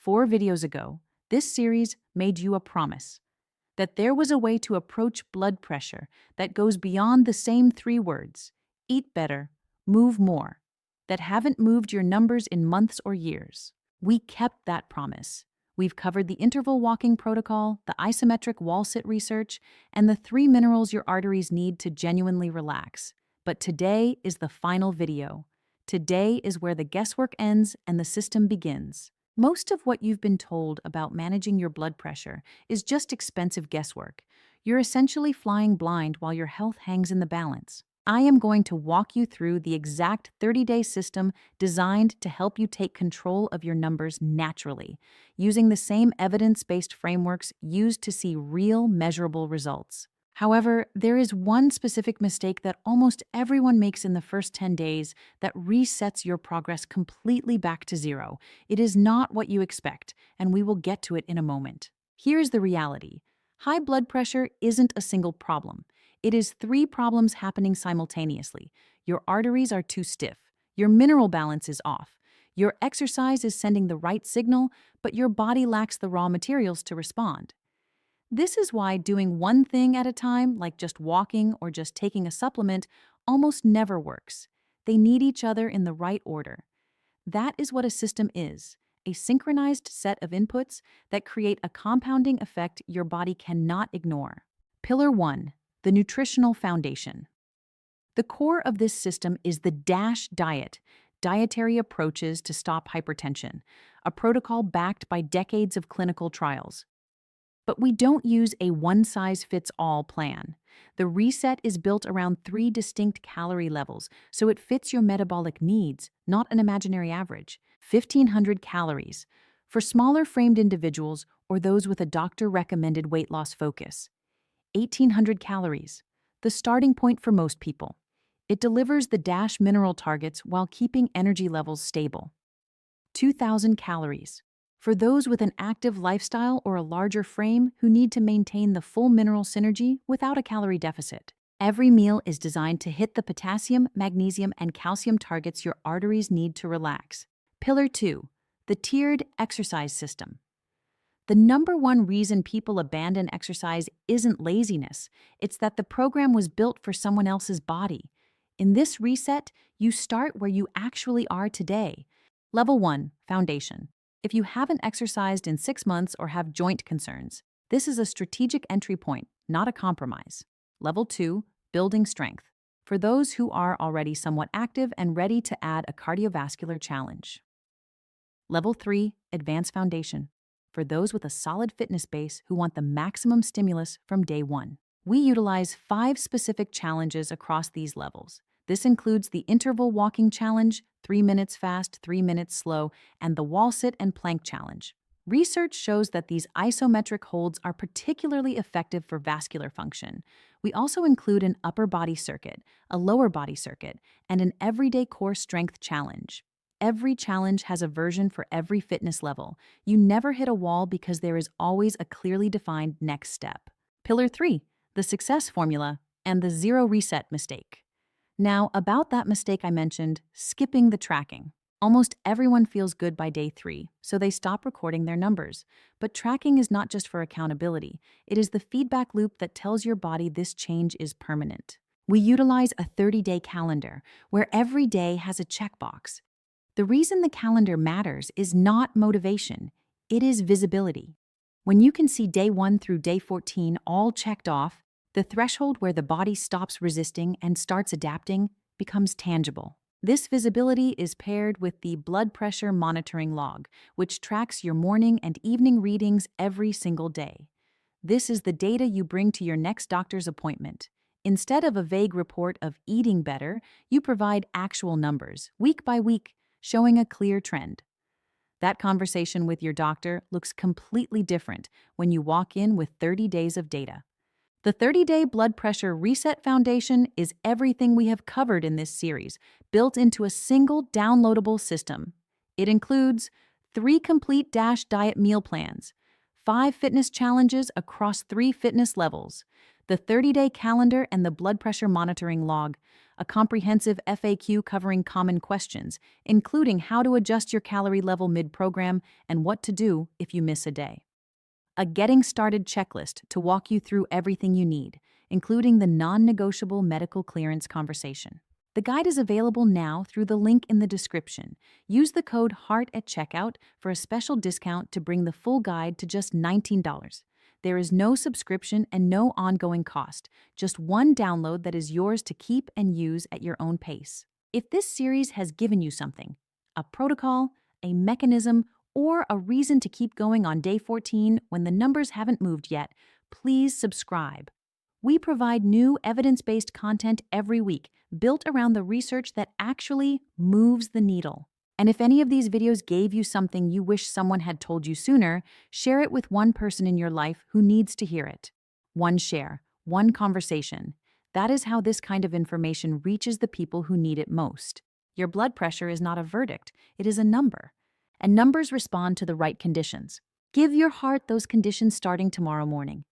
4 videos ago, this series made you a promise that there was a way to approach blood pressure that goes beyond the same 3 words: eat better, move more, that haven't moved your numbers in months or years. We kept that promise. We've covered the interval walking protocol, the isometric wall sit research, and the 3 minerals your arteries need to genuinely relax. But today is the final video. Today is where the guesswork ends and the system begins. Most of what you've been told about managing your blood pressure is just expensive guesswork. You're essentially flying blind while your health hangs in the balance. I am going to walk you through the exact 30-day system designed to help you take control of your numbers naturally, using the same evidence-based frameworks used to see real, measurable results. However, there is one specific mistake that almost everyone makes in the first 10 days that resets your progress completely back to zero. It is not what you expect, and we will get to it in a moment. Here's the reality. High blood pressure isn't a single problem. It is 3 problems happening simultaneously. Your arteries are too stiff. Your mineral balance is off. Your exercise is sending the right signal, but your body lacks the raw materials to respond. This is why doing one thing at a time, like just walking or just taking a supplement, almost never works. They need each other in the right order. That is what a system is, a synchronized set of inputs that create a compounding effect your body cannot ignore. Pillar 1. The nutritional foundation. The core of this system is the DASH diet, dietary approaches to stop hypertension, a protocol backed by decades of clinical trials. But we don't use a one-size-fits-all plan. The reset is built around 3 distinct calorie levels, so it fits your metabolic needs, not an imaginary average. 1,500 calories for smaller-framed individuals or those with a doctor-recommended weight loss focus. 1,800 calories, the starting point for most people. It delivers the DASH mineral targets while keeping energy levels stable. 2,000 calories, for those with an active lifestyle or a larger frame who need to maintain the full mineral synergy without a calorie deficit. Every meal is designed to hit the potassium, magnesium, and calcium targets your arteries need to relax. Pillar 2, the tiered exercise system. The number one reason people abandon exercise isn't laziness. It's that the program was built for someone else's body. In this reset, you start where you actually are today. Level 1, foundation. If you haven't exercised in 6 months or have joint concerns, this is a strategic entry point, not a compromise. Level 2, building strength. For those who are already somewhat active and ready to add a cardiovascular challenge. Level 3, advanced foundation. For those with a solid fitness base who want the maximum stimulus from day 1. We utilize 5 specific challenges across these levels. This includes the interval walking challenge, 3 minutes fast, 3 minutes slow, and the wall sit and plank challenge. Research shows that these isometric holds are particularly effective for vascular function. We also include an upper body circuit, a lower body circuit, and an everyday core strength challenge. Every challenge has a version for every fitness level. You never hit a wall because there is always a clearly defined next step. Pillar 3, the success formula and the zero reset mistake. Now, about that mistake I mentioned, skipping the tracking. Almost everyone feels good by day 3, so they stop recording their numbers. But tracking is not just for accountability. It is the feedback loop that tells your body this change is permanent. We utilize a 30-day calendar where every day has a checkbox. The reason the calendar matters is not motivation, it is visibility. When you can see day 1 through day 14 all checked off, the threshold where the body stops resisting and starts adapting becomes tangible. This visibility is paired with the blood pressure monitoring log, which tracks your morning and evening readings every single day. This is the data you bring to your next doctor's appointment. Instead of a vague report of eating better, you provide actual numbers, week by week, showing a clear trend. That conversation with your doctor looks completely different when you walk in with 30 days of data. The 30-day blood pressure reset foundation is everything we have covered in this series, built into a single downloadable system. It includes 3 complete DASH diet meal plans, 5 fitness challenges across 3 fitness levels, the 30-day calendar and the blood pressure monitoring log, a comprehensive FAQ covering common questions, including how to adjust your calorie level mid-program and what to do if you miss a day. A getting started checklist to walk you through everything you need, including the non-negotiable medical clearance conversation. The guide is available now through the link in the description. Use the code HEART at checkout for a special discount to bring the full guide to just $19. There is no subscription and no ongoing cost, just one download that is yours to keep and use at your own pace. If this series has given you something, a protocol, a mechanism, or a reason to keep going on day 14 when the numbers haven't moved yet, please subscribe. We provide new evidence-based content every week, built around the research that actually moves the needle. And if any of these videos gave you something you wish someone had told you sooner, share it with one person in your life who needs to hear it. One share, one conversation. That is how this kind of information reaches the people who need it most. Your blood pressure is not a verdict, it is a number. And numbers respond to the right conditions. Give your heart those conditions starting tomorrow morning.